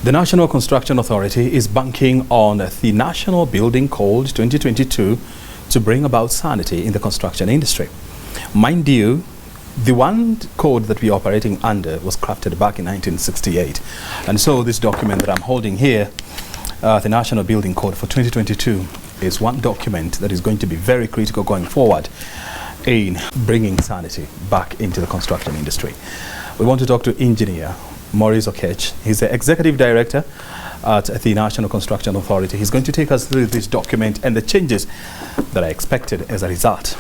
The National Construction Authority is banking on the National Building Code 2022 to bring about sanity in the construction industry. Mind you, the one code that we are operating under was crafted back in 1968. And so this document that I'm holding here, the National Building Code for 2022, is one document that is going to be very critical going forward in bringing sanity back into the construction industry. We want to talk to Engineer Maurice Okech. He's the Executive Director at the National Construction Authority. He's going to take us through this document and the changes that are expected as a result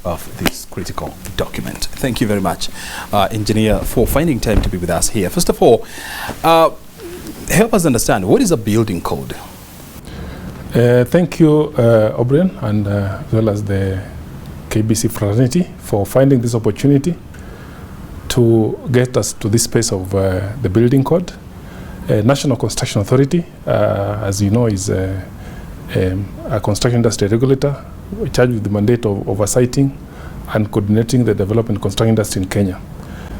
of this critical document. Thank you very much, Engineer, for finding time to be with us here. First of all, help us understand, what is a building code? Thank you, O'Brien, and as well as the KBC fraternity for finding this opportunity to get us to this space of the building code. National Construction Authority, as you know, is a construction industry regulator charged with the mandate of oversighting and coordinating the development construction industry in Kenya.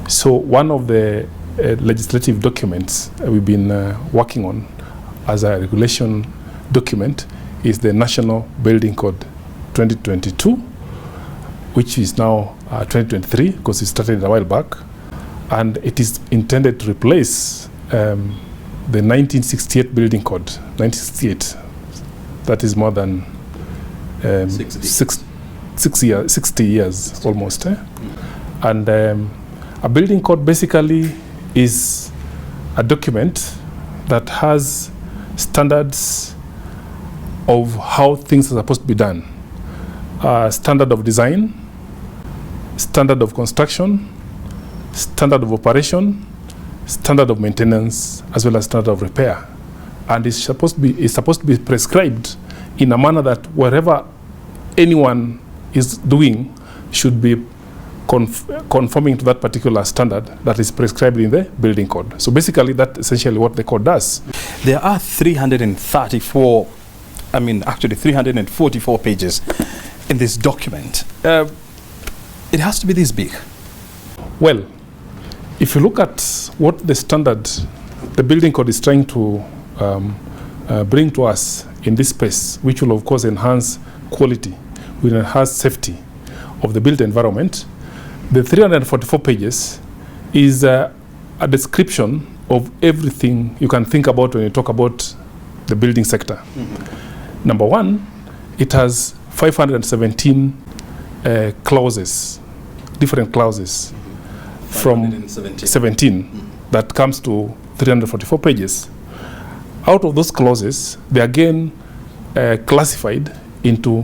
So one of the legislative documents we've been working on as a regulation document is the National Building Code 2022, which is now 2023, because it started a while back, and it is intended to replace the 1968 Building Code. 1968, that is more than 60 years almost. And a building code basically is a document that has standards of how things are supposed to be done. Standard of design, standard of construction, standard of operation, standard of maintenance, as well as standard of repair. And it's supposed to be prescribed in a manner that wherever anyone is doing should be conforming to that particular standard that is prescribed in the building code. So basically that's essentially what the code does. There are 344 pages in this document. It has to be this big. Well, if you look at what the standard the building code is trying to bring to us in this space, which will of course enhance quality, will enhance safety of the built environment, the 344 pages is a description of everything you can think about when you talk about the building sector. Mm-hmm. Number one, it has 517 clauses, different clauses, from 17 that comes to 344 pages. Out of those clauses, they are again classified into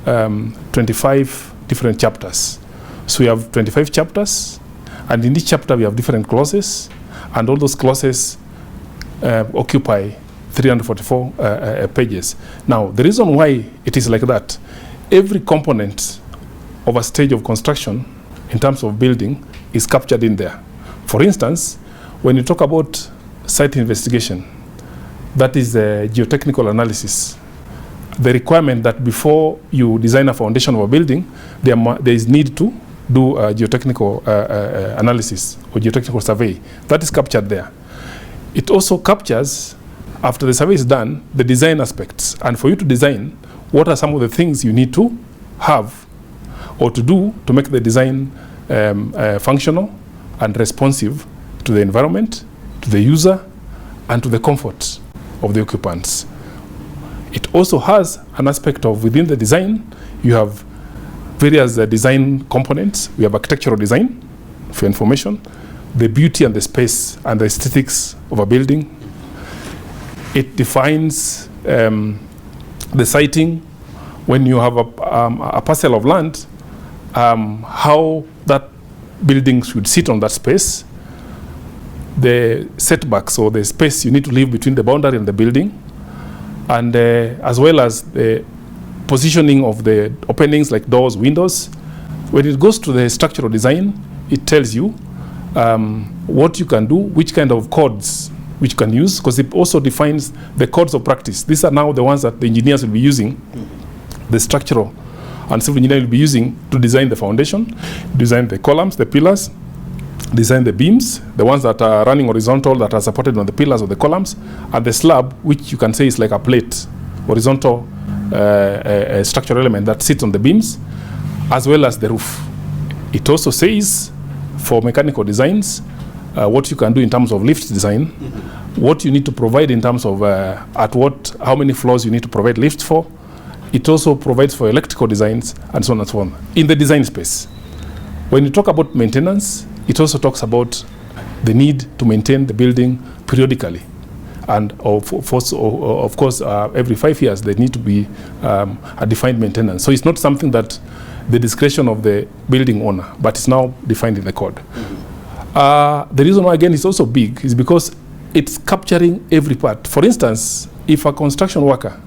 25 different chapters. So we have 25 chapters, and in each chapter we have different clauses, and all those clauses occupy 344 pages. Now, the reason why it is like that, every component of a stage of construction in terms of building is captured in there. For instance, when you talk about site investigation, that is a geotechnical analysis. The requirement that before you design a foundation of a building, there is need to do a geotechnical analysis or geotechnical survey. That is captured there. It also captures, after the survey is done, the design aspects. And for you to design, what are some of the things you need to have or to do to make the design functional and responsive to the environment, to the user, and to the comfort of the occupants. It also has an aspect of, within the design, you have various design components. We have architectural design, for information, the beauty and the space and the aesthetics of a building. It defines the siting. When you have a parcel of land, how that building should sit on that space, the setbacks or the space you need to leave between the boundary and the building, and as well as the positioning of the openings like doors, windows. When it goes to the structural design, it tells you what you can do, which kind of codes which you can use, because it also defines the codes of practice. These are now the ones that the engineers will be using, the structural and civil engineer will be using to design the foundation, design the columns, the pillars, design the beams, the ones that are running horizontal, that are supported on the pillars or the columns, and the slab, which you can say is like a plate, horizontal structural element that sits on the beams, as well as the roof. It also says, for mechanical designs, what you can do in terms of lift design, what you need to provide in terms of how many floors you need to provide lift for. It also provides for electrical designs and so on and so on. In the design space, when you talk about maintenance, it also talks about the need to maintain the building periodically. And of course, every 5 years, there need to be a defined maintenance. So it's not something that the discretion of the building owner, but it's now defined in the code. The reason why, again, it's also big is because it's capturing every part. For instance, if a construction worker,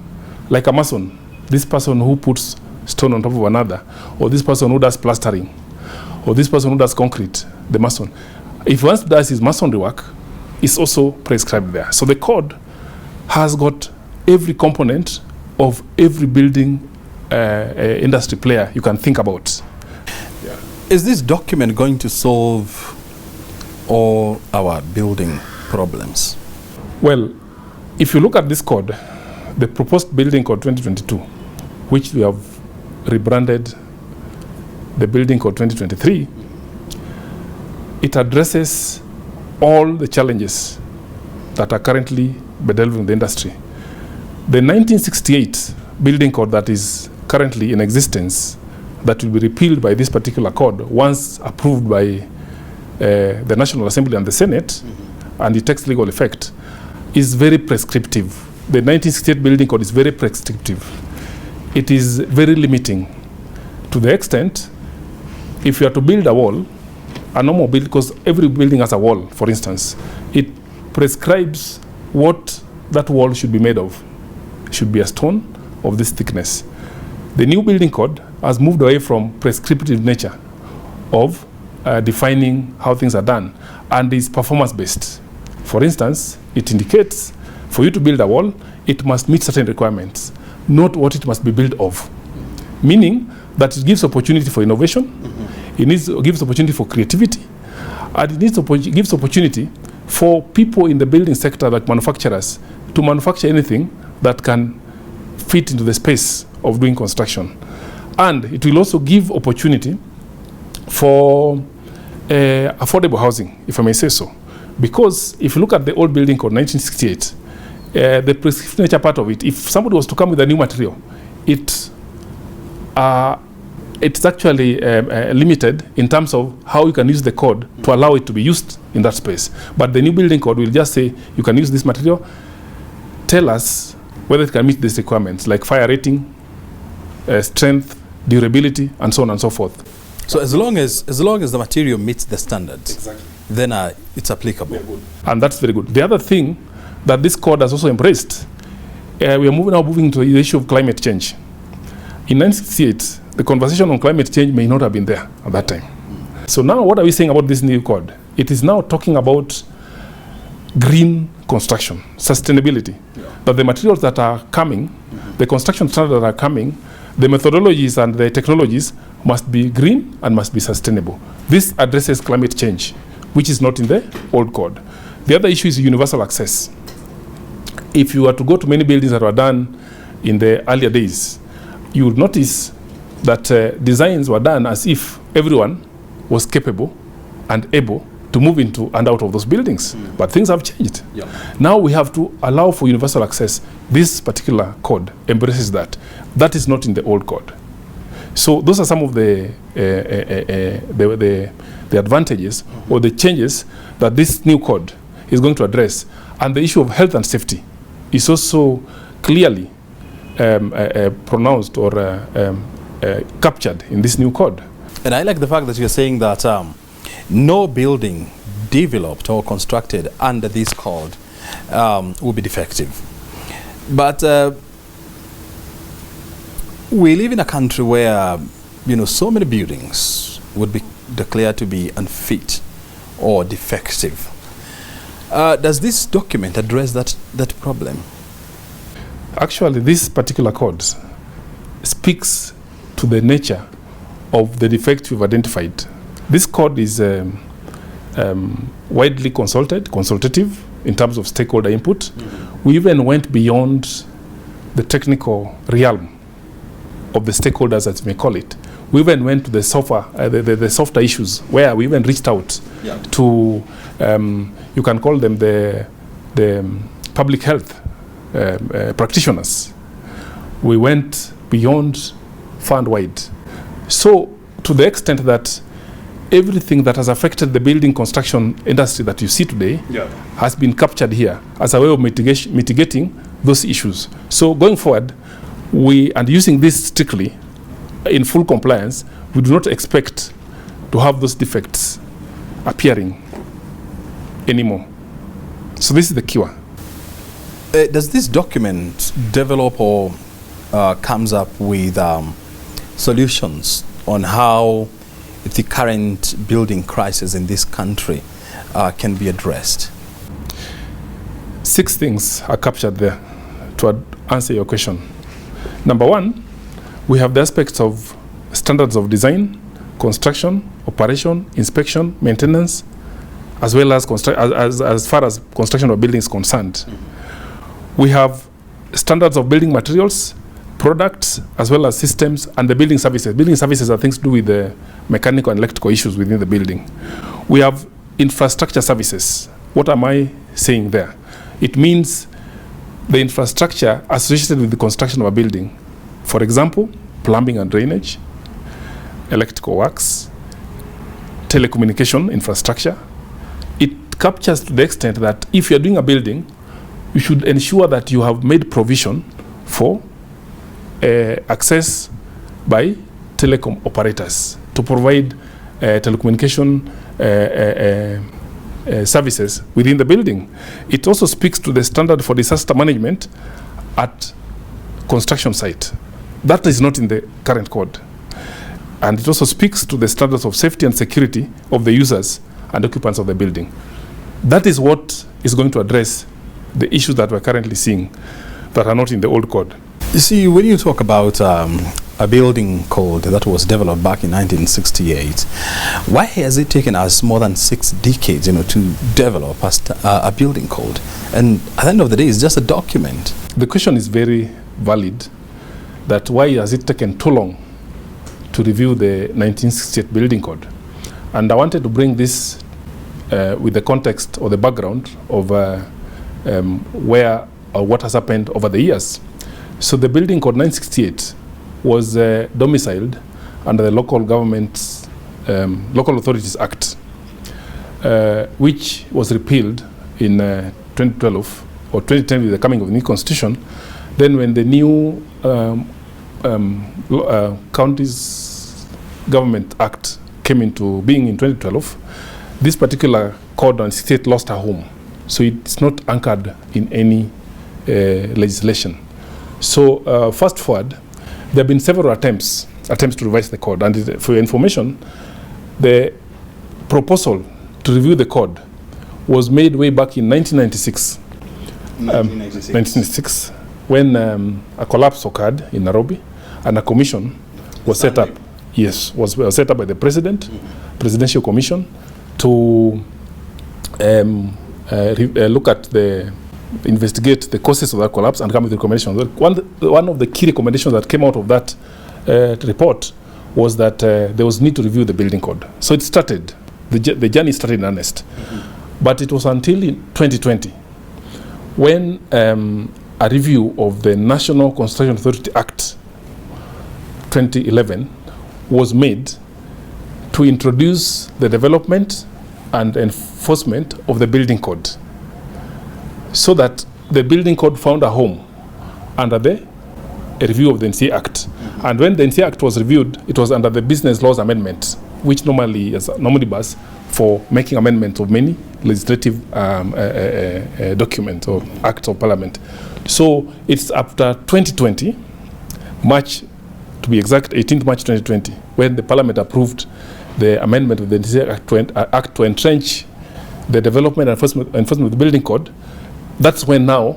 like a mason, this person who puts stone on top of another, or this person who does plastering, or this person who does concrete, the mason, if he does his masonry work, it's also prescribed there. So the code has got every component of every building industry player you can think about. Yeah. Is this document going to solve all our building problems? Well, if you look at this code, the proposed building code 2022, which we have rebranded the building code 2023, it addresses all the challenges that are currently bedeviling the industry. The 1968 building code that is currently in existence, that will be repealed by this particular code once approved by the National Assembly and the Senate, and it takes legal effect, is very prescriptive. The 1968 building code is very prescriptive. It is very limiting to the extent, if you are to build a wall, a normal building, because every building has a wall, for instance, it prescribes what that wall should be made of. It should be a stone of this thickness. The new building code has moved away from prescriptive nature of defining how things are done, and is performance-based. For instance, it indicates for you to build a wall, it must meet certain requirements, not what it must be built of. Meaning that it gives opportunity for innovation, it gives opportunity for creativity, and it gives opportunity for people in the building sector, like manufacturers, to manufacture anything that can fit into the space of doing construction. And it will also give opportunity for affordable housing, if I may say so. Because if you look at the old building code 1968, the prescriptive nature part of it, if somebody was to come with a new material, it's actually limited in terms of how you can use the code to allow it to be used in that space. But the new building code will just say, you can use this material, tell us whether it can meet these requirements, like fire rating, strength, durability, and so on and so forth. So as long as the material meets the standards, exactly, then it's applicable. And that's very good. The other thing that this code has also embraced, we are moving to the issue of climate change. In 1968, the conversation on climate change may not have been there at that time. So now what are we saying about this new code? It is now talking about green construction, sustainability. That the materials that are coming, the construction standards that are coming, the methodologies and the technologies must be green and must be sustainable. This addresses climate change, which is not in the old code. The other issue is universal access. If you were to go to many buildings that were done in the earlier days, you would notice that designs were done as if everyone was capable and able to move into and out of those buildings. But things have changed. Yeah. Now we have to allow for universal access. This particular code embraces that. That is not in the old code. So those are some of the advantages or the changes that this new code is going to address. And the issue of health and safety is also clearly pronounced or captured in this new code. And I like the fact that you're saying that no building developed or constructed under this code will be defective. But we live in a country where, so many buildings would be declared to be unfit or defective. Does this document address that problem? Actually, this particular code speaks to the nature of the defect we've identified. This code is widely consultative in terms of stakeholder input. We even went beyond the technical realm of the stakeholders, as we may call it. We even went to the softer issues, where we even reached out to, you can call them the public health practitioners. We went beyond, far and wide. So to the extent that everything that has affected the building construction industry that you see today has been captured here as a way of mitigating those issues. So going forward, and using this strictly in full compliance, we do not expect to have those defects appearing anymore. So this is the cure. Does this document develop or comes up with solutions on how the current building crisis in this country can be addressed? 6 things are captured there to answer your question. Number 1, we have the aspects of standards of design, construction, operation, inspection, maintenance, as well as as far as construction of buildings is concerned. We have standards of building materials, products, as well as systems, and the building services. Building services are things to do with the mechanical and electrical issues within the building. We have infrastructure services. What am I saying there? It means the infrastructure associated with the construction of a building. For example, plumbing and drainage, electrical works, telecommunication infrastructure. It captures to the extent that if you're doing a building, you should ensure that you have made provision for access by telecom operators to provide telecommunication services within the building. It also speaks to the standard for disaster management at construction site. That is not in the current code. And it also speaks to the standards of safety and security of the users and occupants of the building. That is what is going to address the issues that we're currently seeing that are not in the old code. You see, when you talk about a building code that was developed back in 1968, why has it taken us more than 6 decades, to develop a building code? And at the end of the day, it's just a document. The question is very valid, that why has it taken too long to review the 1968 building code? And I wanted to bring this with the context or the background of where or what has happened over the years. So the building code 968 was domiciled under the Local Governments, Local Authorities Act, which was repealed in 2012 or 2010 with the coming of the new constitution. Then when the new Counties Government Act came into being in 2012, this particular code 968 lost a home. So it's not anchored in any legislation. So fast forward, there have been several attempts to revise the code. And for your information, the proposal to review the code was made way back in 1996. 1996, when a collapse occurred in Nairobi, and a commission was set up. Yes, was set up by the president, Presidential Commission, to look at investigate the causes of that collapse and come with recommendations. One of the key recommendations that came out of that report was that there was need to review the building code. So it started, the journey started in earnest. But it was until in 2020 when a review of the National Construction Authority Act 2011 was made to introduce the development and enforcement of the building code, so that the building code found a home under the review of the NCA Act. And when the NCA Act was reviewed, it was under the Business Laws Amendment, which normally is an omnibus for making amendments of many legislative documents or acts of parliament. So it's after 2020, March, to be exact, 18th March 2020, when the parliament approved the amendment of the NCA Act to entrench the development and enforcement of the building code. That's when now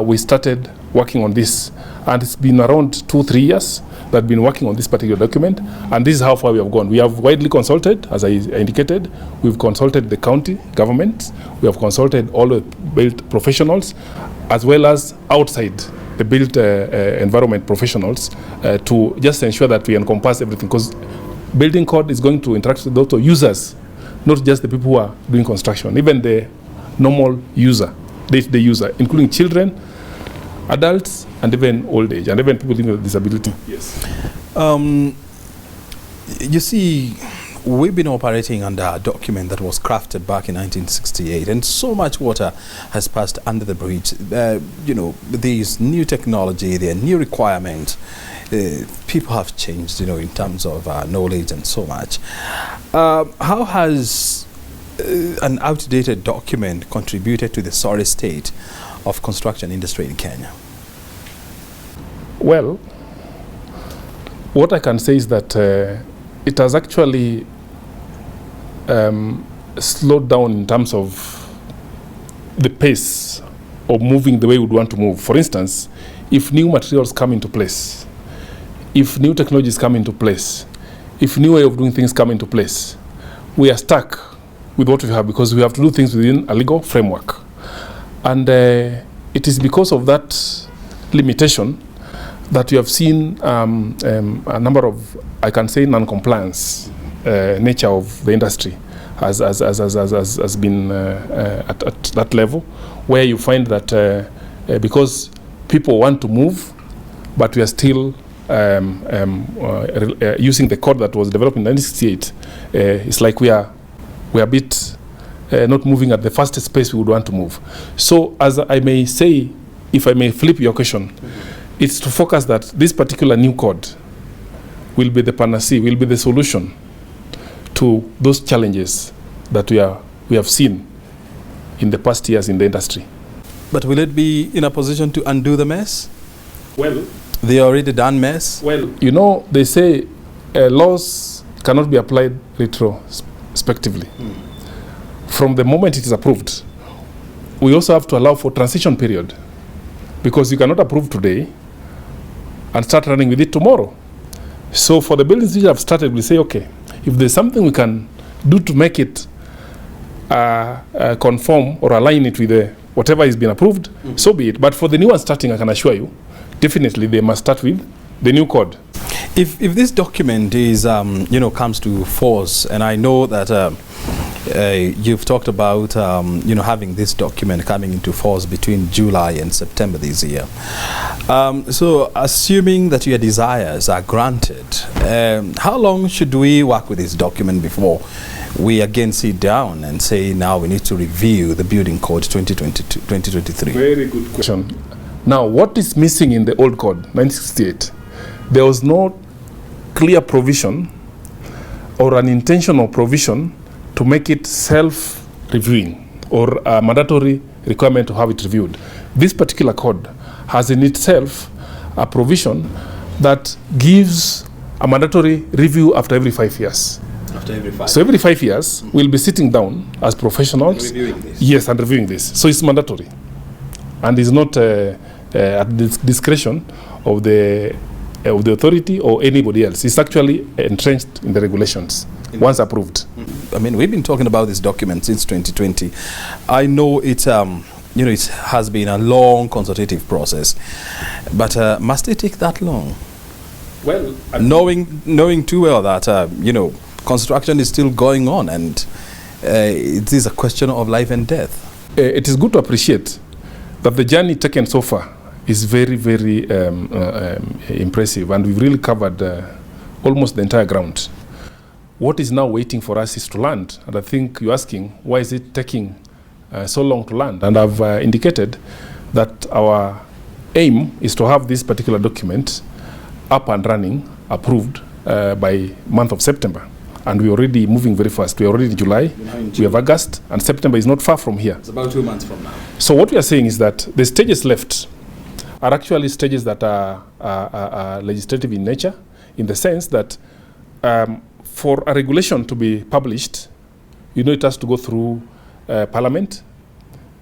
we started working on this, and it's been around 2-3 years that have been working on this particular document, and this is how far we have gone. We have widely consulted, as I indicated. We've consulted the county government, we have consulted all the built professionals, as well as outside the built environment professionals, to just ensure that we encompass everything, because building code is going to interact with the users, not just the people who are doing construction, even the normal user, day-to-day user, including children, adults, and even old age, and even people living with disability. Yes. You see, we've been operating under a document that was crafted back in 1968, and so much water has passed under the bridge. You know, these new technology, there are new requirements. People have changed, you know, in terms of knowledge and so much. How has an outdated document contributed to the sorry state of construction industry in Kenya? Well, what I can say is that it has actually slowed down in terms of the pace of moving the way we would want to move. For instance, if new materials come into place, if new technologies come into place, if new way of doing things come into place, we are stuck with what we have, because we have to do things within a legal framework. And it is because of that limitation that you have seen a number of, I can say, non-compliance nature of the industry has been at that level, where you find that because people want to move, but we are still using the code that was developed in 1968, it's like we are a bit not moving at the fastest pace we would want to move. So, as I may say, if I may flip your question, it's to focus that this particular new code will be the panacea, will be the solution to those challenges that we have seen in the past years in the industry. But will it be in a position to undo the mess? Well, the already done mess? Well, you know, they say laws cannot be applied retrospectively. From the moment it is approved, we also have to allow for transition period, because you cannot approve today and start running with it tomorrow. So for the buildings which have started, we say, okay, if there's something we can do to make it conform or align it with whatever is being approved, so be it. But for the new one starting, I can assure you, definitely they must start with the new code. If this document is, comes to force, and I know that you've talked about, having this document coming into force between July and September this year. So assuming that your desires are granted, how long should we work with this document before we again sit down and say, now we need to review the Building Code 2023? Very good question. Now, what is missing in the old code, 1968? There was no clear provision or an intentional provision to make it self-reviewing or a mandatory requirement to have it reviewed. This particular code has in itself a provision that gives a mandatory review after every 5 years. After every 5 So every 5 years, we'll be sitting down as professionals. Reviewing this. Yes, and reviewing this. So it's mandatory. And it's not at the discretion of the authority or anybody else. It's actually entrenched in the regulations once approved. I mean, we've been talking about this document since 2020. I know it has been a long consultative process, but must it take that long? Well, knowing too well that construction is still going on, and it is a question of life and death. It is good to appreciate that the journey taken so far is very, very impressive, and we've really covered almost the entire ground. What is now waiting for us is to land, and I think you're asking, why is it taking so long to land? And I've indicated that our aim is to have this particular document up and running, approved by month of September. And we're already moving very fast. We're already in July, we have August, and September is not far from here. It's about 2 months from now. So what we are saying is that the stages left are actually stages that are legislative in nature, in the sense that for a regulation to be published, it has to go through Parliament,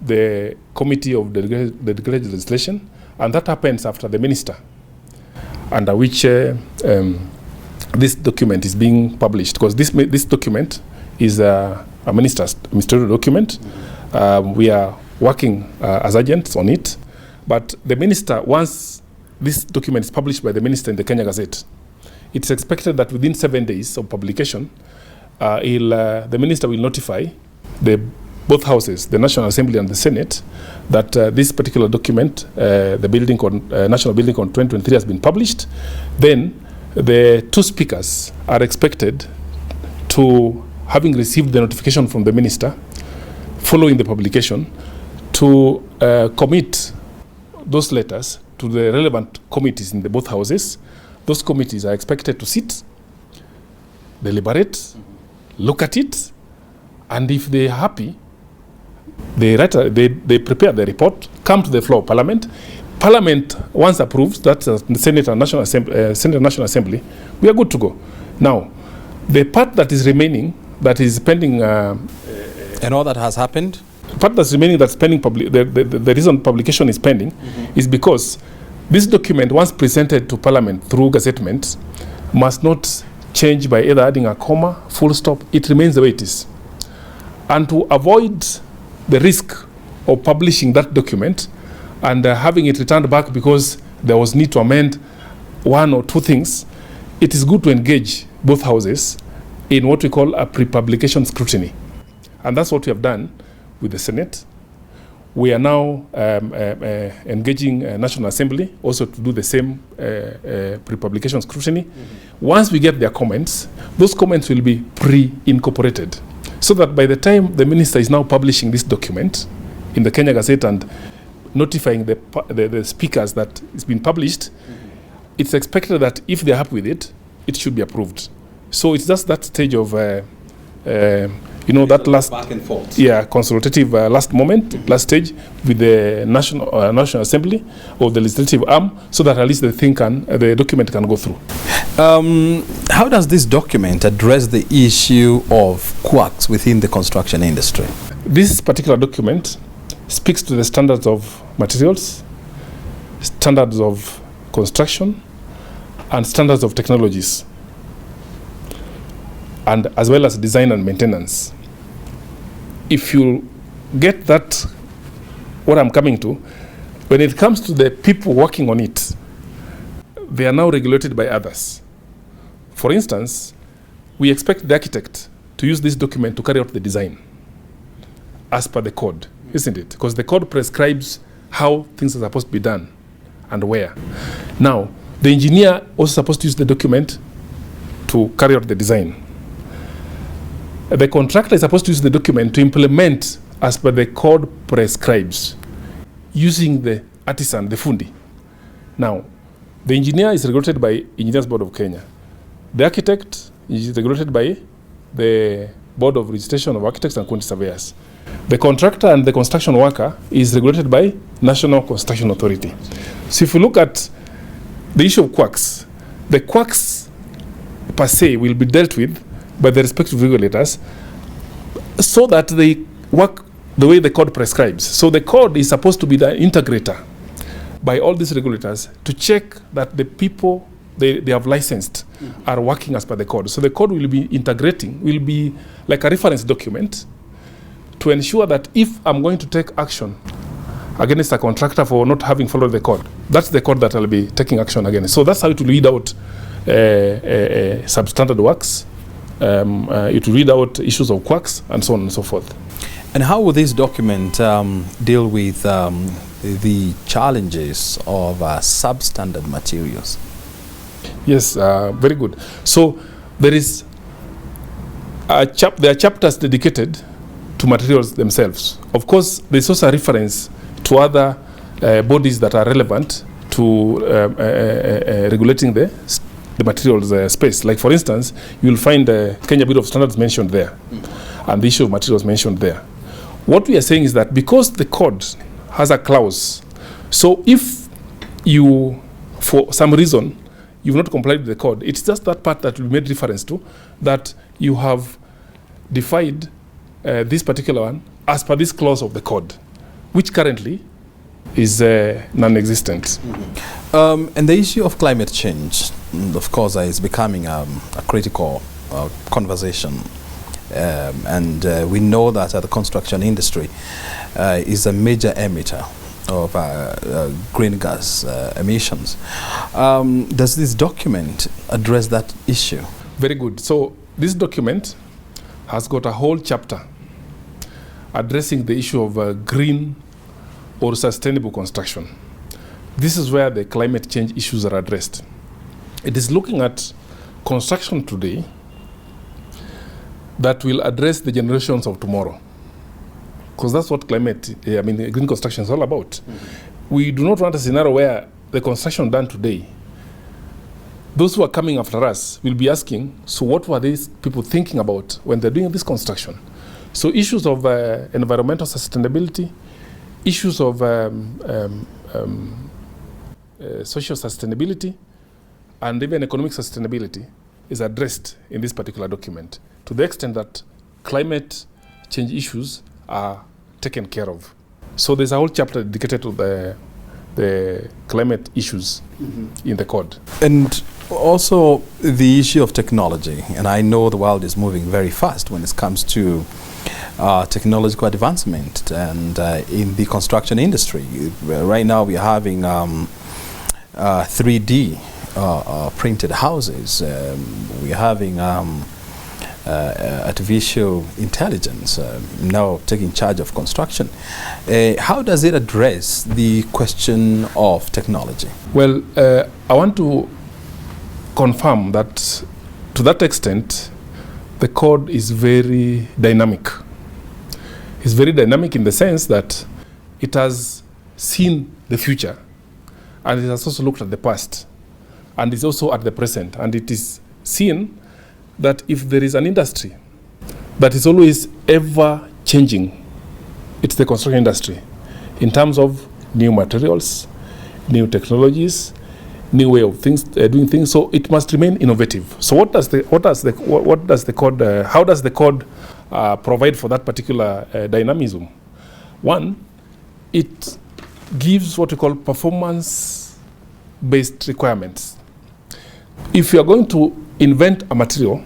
the Committee of Delegated Legislation, and that happens after the Minister. under which this document is being published, because this document is a ministerial document. We are working as agents on it, but the minister, once this document is published by the minister in the Kenya Gazette, it's expected that within 7 days of publication, the minister will notify both houses, the National Assembly and the Senate, that this particular document, the building National Building Code 2023, has been published. Then the two speakers are expected to, having received the notification from the minister following the publication, to commit those letters to the relevant committees in both houses. Those committees are expected to sit, deliberate, look at it, and if they're happy, they prepare the report, come to the floor of Parliament. Parliament, once approves, that's the Senate and National Assembly, we are good to go. Now, the part that is remaining, that is pending... and all that has happened? The part that's remaining, that's pending, the reason publication is pending, is because this document, once presented to Parliament through gazettement, must not change by either adding a comma, full stop. It remains the way it is. And to avoid the risk of publishing that document and having it returned back because there was need to amend one or two things, it is good to engage both houses in what we call a pre-publication scrutiny. And that's what we have done with the Senate. We are now engaging National Assembly also to do the same pre-publication scrutiny. Once we get their comments, those comments will be pre-incorporated, so that by the time the minister is now publishing this document in the Kenya Gazette and notifying the speakers that it's been published, it's expected that if they're happy with it, it should be approved. So it's just that stage of, that last back and forth. Yeah, consultative last stage with the National Assembly or the legislative arm, so that at least the document can go through. How does this document address the issue of quacks within the construction industry? This particular document speaks to the standards of materials, standards of construction, and standards of technologies, and as well as design and maintenance. If you get that, what I'm coming to, when it comes to the people working on it, they are now regulated by others. For instance, we expect the architect to use this document to carry out the design as per the code, isn't it? Because the code prescribes how things are supposed to be done and where. Now, the engineer also supposed to use the document to carry out the design. The contractor is supposed to use the document to implement as per the code prescribes, using the artisan, the fundi. Now, the engineer is regulated by Engineers Board of Kenya. The architect is regulated by the Board of Registration of Architects and Quantity Surveyors. The contractor and the construction worker is regulated by National Construction Authority. So if you look at the issue of quacks, the quacks per se will be dealt with by the respective regulators so that they work the way the code prescribes. So the code is supposed to be the integrator by all these regulators to check that the people they have licensed are working as per the code. So the code will be will be like a reference document to ensure that if I'm going to take action against a contractor for not having followed the code, that's the code that I'll be taking action against. So that's how it will read out substandard works. It will read out issues of quacks and so on and so forth. And how will this document deal with the challenges of substandard materials? Yes, very good. So there are chapters dedicated to materials themselves. Of course, there's also a reference to other bodies that are relevant to regulating the materials space. Like, for instance, you'll find the Kenya Bureau of Standards mentioned there, and the issue of materials mentioned there. What we are saying is that because the code has a clause, so if you, for some reason, you've not complied with the code, it's just that part that we made reference to, that you have defied this particular one as per this clause of the code, which currently is non-existent. And the issue of climate change, of course, is becoming a critical conversation. And we know that the construction industry is a major emitter of green gas emissions. Does this document address that issue? Very good. So this document has got a whole chapter addressing the issue of green or sustainable construction. This is where the climate change issues are addressed. It is looking at construction today that will address the generations of tomorrow. Because that's what green construction is all about. We do not want a scenario where the construction done today, those who are coming after us will be asking, so what were these people thinking about when they're doing this construction? So issues of environmental sustainability, issues of social sustainability, and even economic sustainability is addressed in this particular document, to the extent that climate change issues are taken care of. So there's a whole chapter dedicated to the climate issues in the code. And also the issue of technology. And I know the world is moving very fast when it comes to technological advancement and in the construction industry. Right now we are having 3D printed houses. We're having artificial intelligence now taking charge of construction. How does it address the question of technology? Well, I want to confirm that to that extent, the code is very dynamic. It's very dynamic in the sense that it has seen the future, and it has also looked at the past, and it's also at the present, and it is seen that if there is an industry that is always ever changing, it's the construction industry in terms of new materials, new technologies, new way of things doing things. So it must remain innovative. So how does the code provide for that particular dynamism? One, it gives what we call performance-based requirements. If you are going to invent a material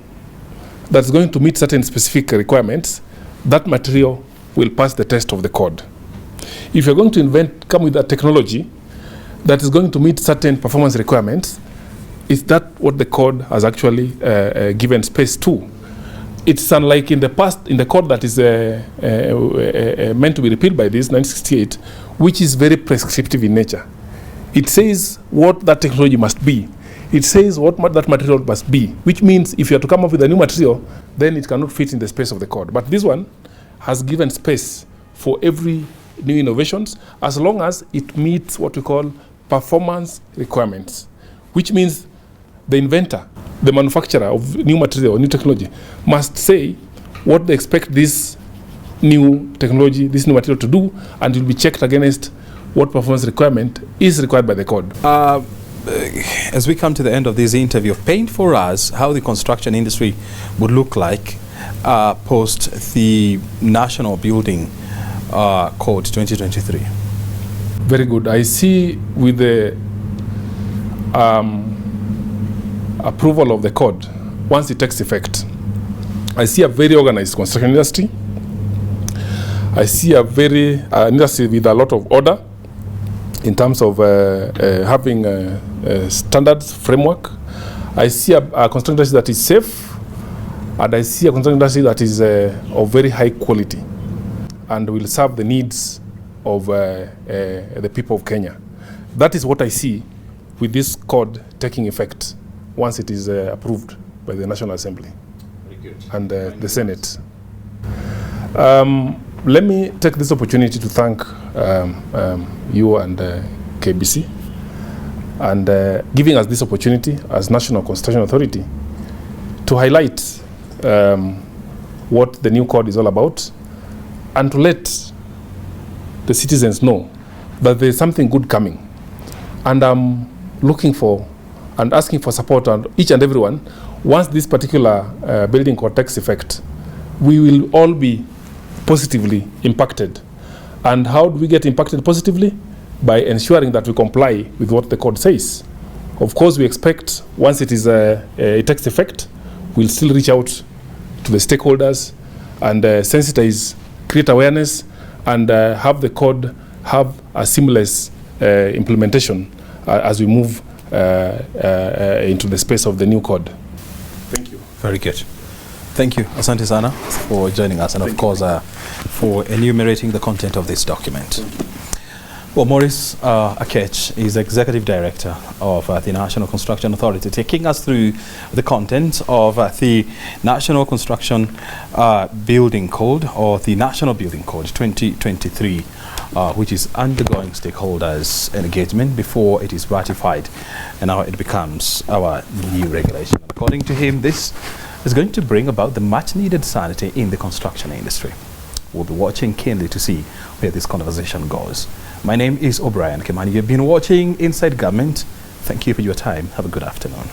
that's going to meet certain specific requirements, that material will pass the test of the code. If you're going to come with a technology that is going to meet certain performance requirements, is that what the code has actually given space to? It's unlike in the past, in the code that is meant to be repealed by this, 1968, which is very prescriptive in nature. It says what that technology must be. It says what that material must be, which means if you are to come up with a new material, then it cannot fit in the space of the code. But this one has given space for every new innovations as long as it meets what we call performance requirements, which means the inventor, the manufacturer of new material or new technology must say what they expect this new technology, this new material to do, and it will be checked against what performance requirement is required by the code. As we come to the end of this interview, paint for us how the construction industry would look like post the National Building Code 2023. Very good. I see with the approval of the code, once it takes effect, I see a very organized construction industry. I see a very industry with a lot of order in terms of having standards, framework. I see a construction industry that is safe, and I see a construction industry that is of very high quality and will serve the needs of the people of Kenya. That is what I see with this code taking effect once it is approved by the National Assembly and the Senate. Let me take this opportunity to thank you and KBC and giving us this opportunity as National Construction Authority to highlight what the new code is all about and to let the citizens know that there is something good coming. And I'm looking for and asking for support on each and everyone. Once this particular building code takes effect, we will all be positively impacted. And how do we get impacted positively? by ensuring that we comply with what the code says. Of course, we expect once it takes effect, we'll still reach out to the stakeholders and sensitize, create awareness, and have the code have a seamless implementation as we move into the space of the new code. Thank you. Very good. Thank you, Asante Sana, for joining us, and of course for enumerating the content of this document. Well, Maurice Akech is Executive Director of the National Construction Authority, taking us through the content of the National Construction Building Code, or the National Building Code 2023, which is undergoing stakeholders' engagement before it is ratified, and now it becomes our new regulation. According to him, this is going to bring about the much-needed sanity in the construction industry. We'll be watching keenly to see where this conversation goes. My name is O'Brien Kimani. You've been watching Inside Government. Thank you for your time. Have a good afternoon.